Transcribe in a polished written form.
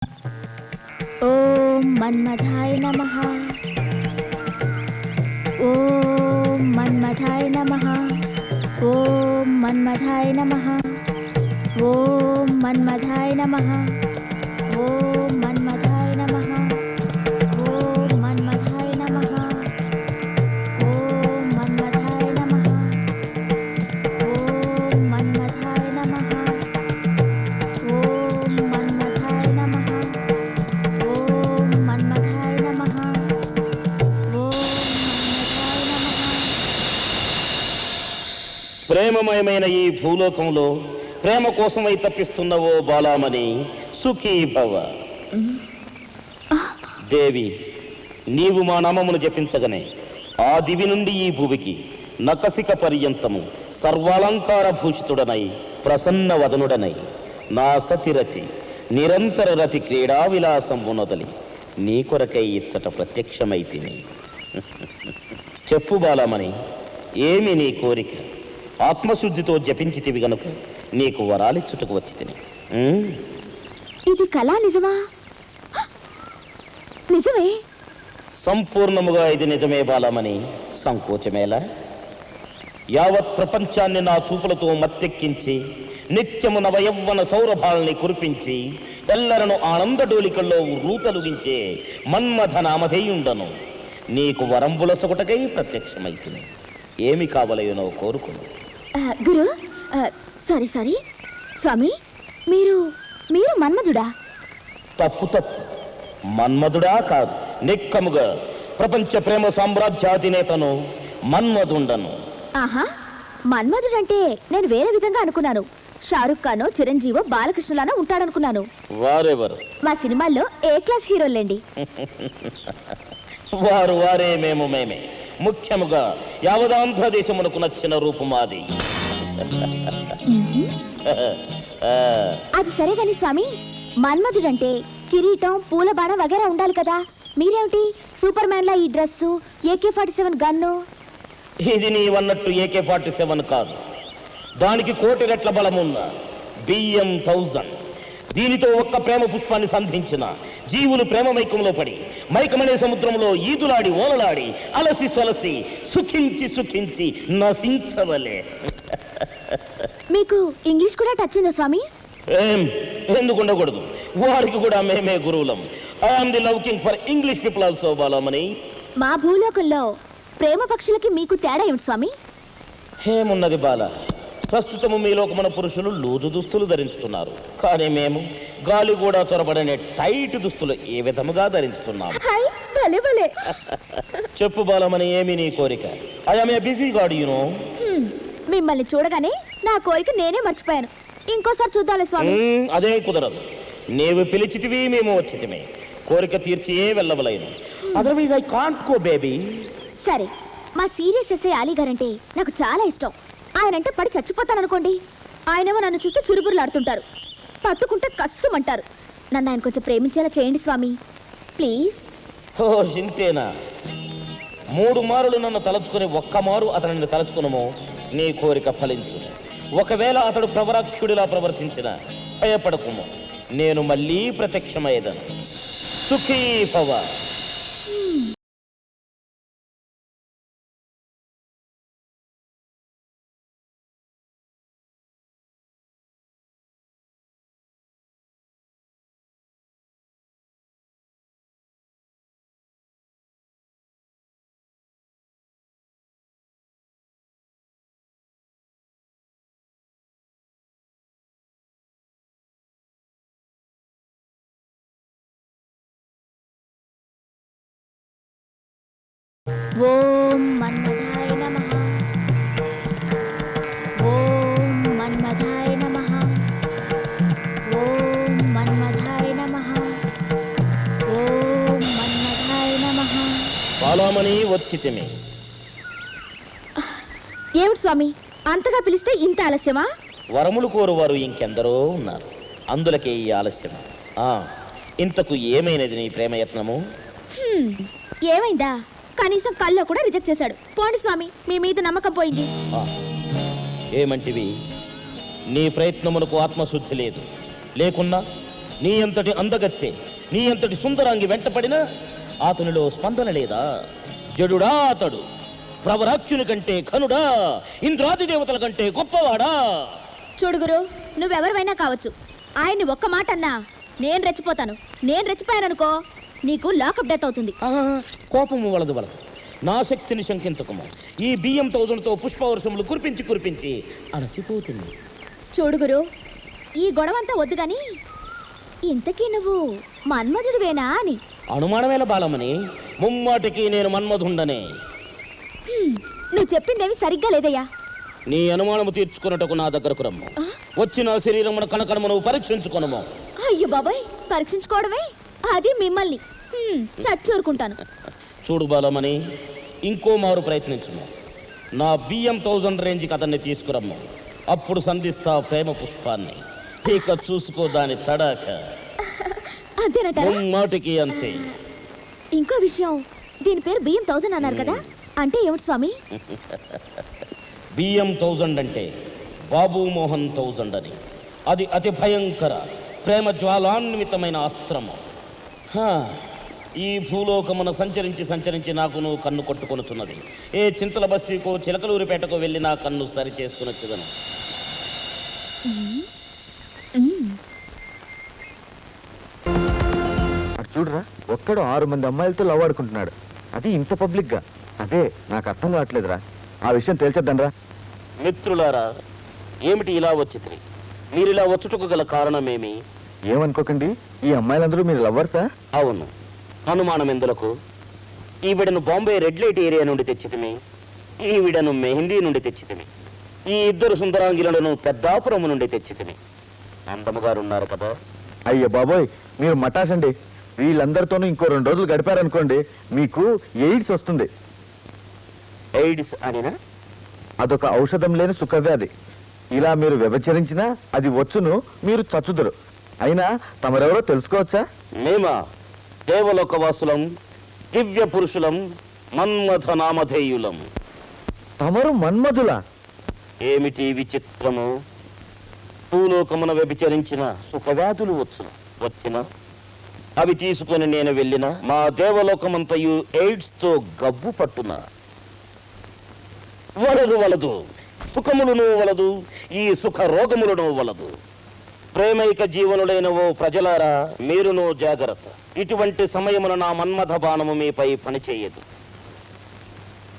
ఓం మన్మథాయ నమః. ఓం మన్మథాయ నమః. ఓం మన్మథాయ నమః. ఓం మన్మథాయ నమః. ఓం మన్మథాయ నమః. ఓం మన్మథాయ నమః. ఓం మన్మథాయ నమః. ఓం మన్మథాయ నమః. ఓం మన్మథాయ నమః. ఓం మన్మథాయ నమః. ఓం మన్మథాయ నమః. ప్రేమమయమైన ఈ భూలోకంలో ప్రేమ కోసమై తప్పిస్తున్నవో బాలామణి, సుఖీ భవ. దేవి, నీవు మా నామమును జపించగనే ఆ దివి నుండి ఈ భూమికి నకసిక పర్యంతము సర్వాలంకార భూషితుడనై ప్రసన్న వదనుడనై నా సతిరతి నిరంతర రతి క్రీడా విలాసంబు నొదలి నీ కొరకై ఇచ్చట ప్రత్యక్షమైతిని. చెప్పు బాలామణి, ఏమి నీ కోరిక? ఆత్మశుద్ధితో జపించితివి గనుక నీకు వరాలిచ్చుటకు వచ్చి తిని. ఇది కళా నిజమా? నిజమే. సంపూర్ణముగా ఇది నిజమే బాలమని సంకోచమేలా? యావత్ ప్రపంచాన్ని నా చూపులతో మత్తెక్కించి నిత్యము నవయవ్వన సౌరభాల్ని కురిపించి ఎల్లరను ఆనందడోలికల్లో రూతలుగించే మన్మథ నామధేయుండను నీకు వరంబుల సొగటకై ప్రత్యక్షమైతుంది. ఏమి కావలయునో కోరుకును. గురు, సారీ స్వామి, మీరు మన్మధుడా? తప్పు తప్పు, మన్మధుడా కాదు, నిక్కముగా ప్రపంచ ప్రేమ సామ్రాజ్యాధినేతను మన్మధుండను. ఆహా, మన్మధుడంటే నేను వేరే విధంగా అనుకున్నాను. షారుఖ్ ఖానో చిరంజీవో బాలకృష్ణలానో ఉంటాడనుకున్నాను. వారెవరు? మా సినిమాల్లో ఏ క్లాస్ హీరోలేండి. వారు వారే, మేము మేమే. ముఖ్యముగా యావదాంధ్రదేశమునకు నచ్చిన రూపుమాది. అది సరే గాని స్వామి, మన్మధుడంటే కిరీటం, పూల బాణ వగేరా ఉండాలి కదా. మీరేమిటి సూపర్ మ్యాన్ లా ఈ డ్రెస్సు, AK-47 గన్ను? ఇది నీవన్నట్టు AK-47 కాదు, దానికి 1,000,000 రెట్ల బలమున్న BM-1000. దీనితో ఒక్క ప్రేమ పుష్పాన్ని సంధించిన జీవులు ప్రేమ మైకంలో పడి మైకమనే సముద్రంలో ఈదులాడి ఓలలాడి అలసి సొలసి సుఖించి సుఖించి నశించవలే. మీకు ఇంగ్లీష్ కూడా టచ్ ఉందా స్వామి? ఎందుకు ఉండకూడదు, వారికి కూడా మేమే గురువులం. I'm the love king for English people also Balamani. మా భూలోకంలో ప్రేమ పక్షులకి మీకు తేడా ఏమిటి స్వామి? ఏమున్నది బాల, ప్రస్తుతము మీ లోకమున పురుషులు లూజు దుస్తులు ధరించుతున్నారు, కానీ మేము గాలి కూడా చొరబడనే టైట్ దుస్తులు ఏ విధముగా ధరించుతున్నాము. చెప్పు బాలమని, ఏమి నీ కోరిక? I'm a busy God you know. మిమ్మల్ని చూడగానే నా కోరిక నేనే మర్చిపోయాను. ఇంకోసారి చూద్దాలే స్వామి. అదే కుదరదు, నీవు పిలిచితివి, మేము వచ్చితిమే. కోరిక తీర్చి వెళ్ళవలేను, otherwise I can't go baby. సరే, మా సీరియస్ ఎస్ఐ అలీ గారంటే నాకు చాలా ఇష్టం. ఆయనంటే పడి చచ్చిపోతాననుకోండి, ఆయనేమో నన్ను చూస్తే చురుబురులాడుతుంటారు, పట్టుకుంటే కస్సుమంటారు. నన్ను ఆయన కొంచెం ప్రేమించేలా చేయండి స్వామి, ప్లీజ్. ఓ చింతేనా? 3 మారులు నన్ను తలుచుకుని ఒక్క మారు అతనిని తలుచుకునమో నీ కోరిక ఫలించు. ఒకవేళ అతడు ప్రవరాక్షుడిలా ప్రవర్తించిన భయపడకుము, నేను మళ్ళీ ప్రత్యక్షమయ్యేదను. సుఖీ భవ. ఓం మన్మథాయ నమః. ఓం మన్మథాయ నమః. ఓం మన్మథాయ నమః. ఓం మన్మథాయ నమః. బాలామణి, వచ్చితిమి. ఏమిటి స్వామి, అంతగా పిలిస్తే ఇంత ఆలస్యమా? వరములు కోరువారు ఇంకెందరో ఉన్నారు, అందులకే ఈ ఆలస్యం. ఇంతకు ఏమైనది నీ ప్రేమయత్నము? ఏమైందా? కనీసం కల్లో కూడా రిజెక్ట్ చేశాడు. పోండి స్వామి, మీ మీద నమ్మకం పోయింది. ఏమంటివి? నీ ప్రయత్నమునకు ఆత్మశుద్ధి లేదు, లేకున్నా నీ అంతటి అందగత్తె, నీ అంతటి సుందరాంగి వెంటపడినా అతనిలో స్పందన లేదా? జడుడా అతడు? ప్రవరాక్షుని కంటే ఘనుడా? ఇంద్రాది దేవతల కంటే గొప్పవాడా? చూడు గురు, నువ్వెవరివైనా కావచ్చు, ఆయన్ని ఒక్క మాట అన్నా నేను రెచ్చిపోతాను. నేను రెచ్చిపోయాననుకో నీకు లాకప్ డెత్ అవుతుంది. కోపము వలదు వలదు, నా శక్తిని శంకించకము. ఈ బియ్యం తౌజులతో పుష్పవర్షములు కురిపించి కురిపించి అలసిపోతుంది. చూడు గురు, ఈ గొడవంతా వద్దు గాని ఇంతకీ నువ్వు మన్మధుడివేనా అని. అనుమానమేల బాలమని, ముమ్మాటికి నేను మన్మధుండనే. నువ్వు చెప్పిందేమి సరిగ్గా లేదయ్యా. నీ అనుమానము తీర్చుకున్నటకు నా దగ్గరకు రమ్ము. వచ్చి నా శరీరమును కనకనమును పరీక్షించుకొనము. అయ్యో బాబాయ్, పరీక్షించుకోవడమే అది మిమ్మల్ని చచ్చూరుకుంటాను. చూడు బాలమని, ఇంకో మారు ప్రయత్నించుము. నా బియ్యం 1000 రేంజ్కి అతన్ని తీసుకురమ్ము. అప్పుడు సంధిస్తా ప్రేమ పుష్పాన్ని. ఇక చూసుకో దాని తడాక. అంతేనటారా? మాటికి అంతే. ఇంకో విషయం, దీని పేరు బియ్యం 1000 అన్నారు కదా, అంటే ఏమిటి స్వామి? బియ్యం 1000 అంటే బాబు మోహన్ 1000 అని. అది అతి భయంకర ప్రేమ జ్వాలాన్వితమైన అస్త్రము. ఈ భూలోకమున సంచరించి సంచరించి నాకు నువ్వు కన్ను కొట్టుకొనుచున్నది. ఏ చింతల బస్తీకో చిలకలూరిపేటకో వెళ్ళి నా కన్ను సరి చేసుకునొచ్చుదను. అటు చూడరా, ఒక్కడు 6 మంది అమ్మాయిలతో లవ్ ఆడుకుంటున్నాడు. అది ఇంత పబ్లిక్ గా. అదే నాకు అర్థం కావట్లేదురా. ఆ విషయం తేల్చేద్దాంరా. మిత్రులారా, ఏమిటి ఇలా వచ్చింది? మీరిలా వచ్చుటకు గల కారణమేమి? ఏమనుకోకండి, ఈ అమ్మాయిలందరూ మీరు లవ్వర్సా? అవును. అనుమానం ఎందులకు? ఈవిడను బాంబే రెడ్ లైట్ ఏరియా నుండి తెచ్చితిమి, ఈవిడను మెహిందీ నుండి తెచ్చితిమి, ఈ ఇద్దరు సుందరాంగిలను పెద్దాపురము నుండి తెచ్చితిమి. అందముగారున్నారు కదా. అయ్యో బాబోయ్, మీరు మటాసండి. వీళ్ళందరితోనూ ఇంకో 2 రోజులు గడిపారనుకోండి, మీకు ఎయిడ్స్ వస్తుంది. ఎయిడ్స్ అనినా? అదొక ఔషధం లేని సుఖవ్యాధి. ఇలా మీరు వ్యభిచరించినా అది వచ్చును, మీరు చచ్చుదురు. అయినా తమరెవరో తెలుసుకోవచ్చా? మేమా దేవలోకవాసులం, దివ్య పురుషులం, మన్మథ నామధేయులం. తమరు మన్మధులా? ఏమిటి విచిత్రము? భూలోకమున వ్యభిచరించిన సుఖవ్యాధులు వచ్చిన అవి తీసుకొని నేను వెళ్ళిన మా దేవలోకమంతయు ఎయిడ్స్ తో గబ్బు పట్టున వలదు. సుఖములను వలదు, ఈ సుఖ రోగములను వలదు. ప్రేమైక జీవనులైన ఓ ప్రజలారా, మీరును జాగ్రత్త. ఇటువంటి సమయమున నా మన్మథ బాణము మీపై పనిచేయదు.